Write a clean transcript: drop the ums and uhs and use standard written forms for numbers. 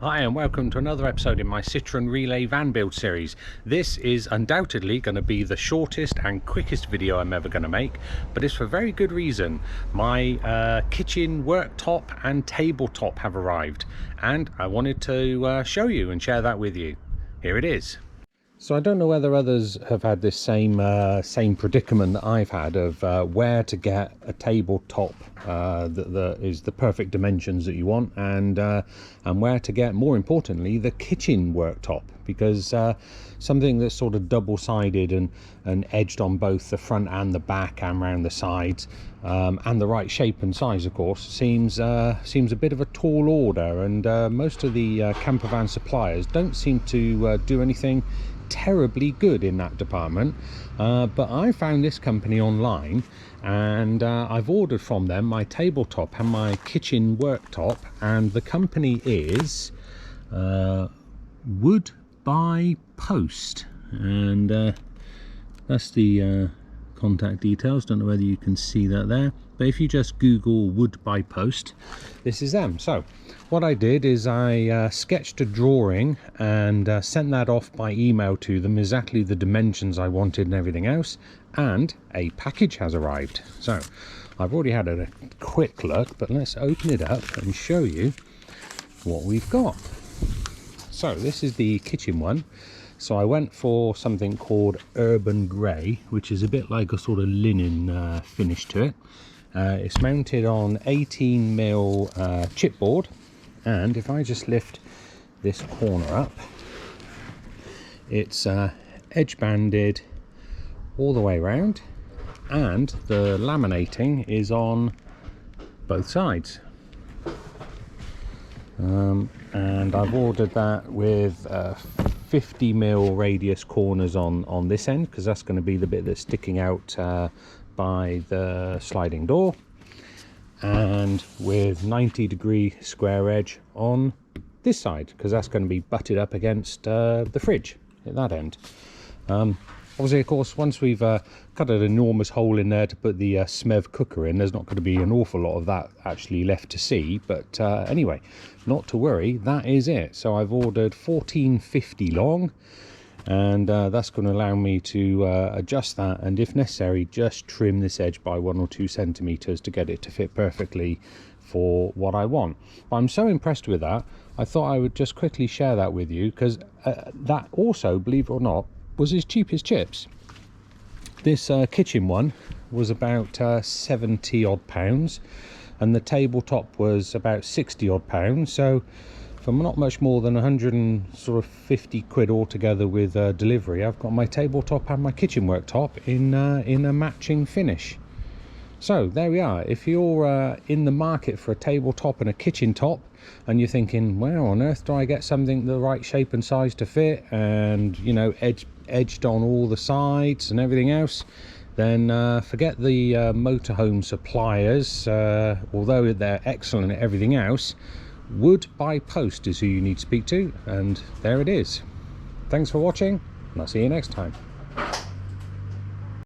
Hi and welcome to another episode in my Citroen Relay van build series. This is undoubtedly going to be the shortest and quickest video I'm ever going to make, but it's for very good reason. My kitchen worktop and tabletop have arrived and I wanted to show you and share that with you. Here it is. So I don't know whether others have had this same predicament that I've had of where to get a tabletop that is the perfect dimensions that you want, and where to get, more importantly, the kitchen worktop, because something that's sort of double-sided and edged on both the front and the back and around the sides, and the right shape and size, of course, seems a bit of a tall order, and most of the camper van suppliers don't seem to do anything terribly good in that department, but I found this company online and I've ordered from them my tabletop and my kitchen worktop, and the company is Wood by Post, and that's the contact details. Don't know whether you can see that there, but if you just Google Wood by Post, this is them. So what I did is I sketched a drawing and sent that off by email to them, exactly the dimensions I wanted and everything else, and a package has arrived. So I've already had a quick look, but let's open it up and show you what we've got. So this is the kitchen one. So I went for something called Urban Grey, which is a bit like a sort of linen finish to it. It's mounted on 18mm chipboard, and if I just lift this corner up, it's edge banded all the way around, and the laminating is on both sides. And I've ordered that with 50mm radius corners on this end, because that's going to be the bit that's sticking out by the sliding door, and with 90-degree square edge on this side, because that's going to be butted up against the fridge at that end. Obviously, of course, once we've cut an enormous hole in there to put the SMEV cooker in, there's not going to be an awful lot of that actually left to see, but anyway, not to worry, that is it. So I've ordered 1450 long, and that's going to allow me to adjust that, and if necessary just trim this edge by 1 or 2 centimeters to get it to fit perfectly for what I want. But I'm so impressed with that, I thought I would just quickly share that with you, because that also, believe it or not, was as cheap as chips. This kitchen one was about 70 odd pounds, and the tabletop was about 60 odd pounds, so for not much more than 150 quid altogether with delivery, I've got my tabletop and my kitchen worktop in a matching finish. So there we are. If you're in the market for a tabletop and a kitchen top, and you're thinking, well, on earth do I get something the right shape and size to fit, and you know, edged on all the sides and everything else, then forget the motorhome suppliers. Although they're excellent at everything else, Wood by Post is who you need to speak to, and there it is. Thanks for watching, and I'll see you next time.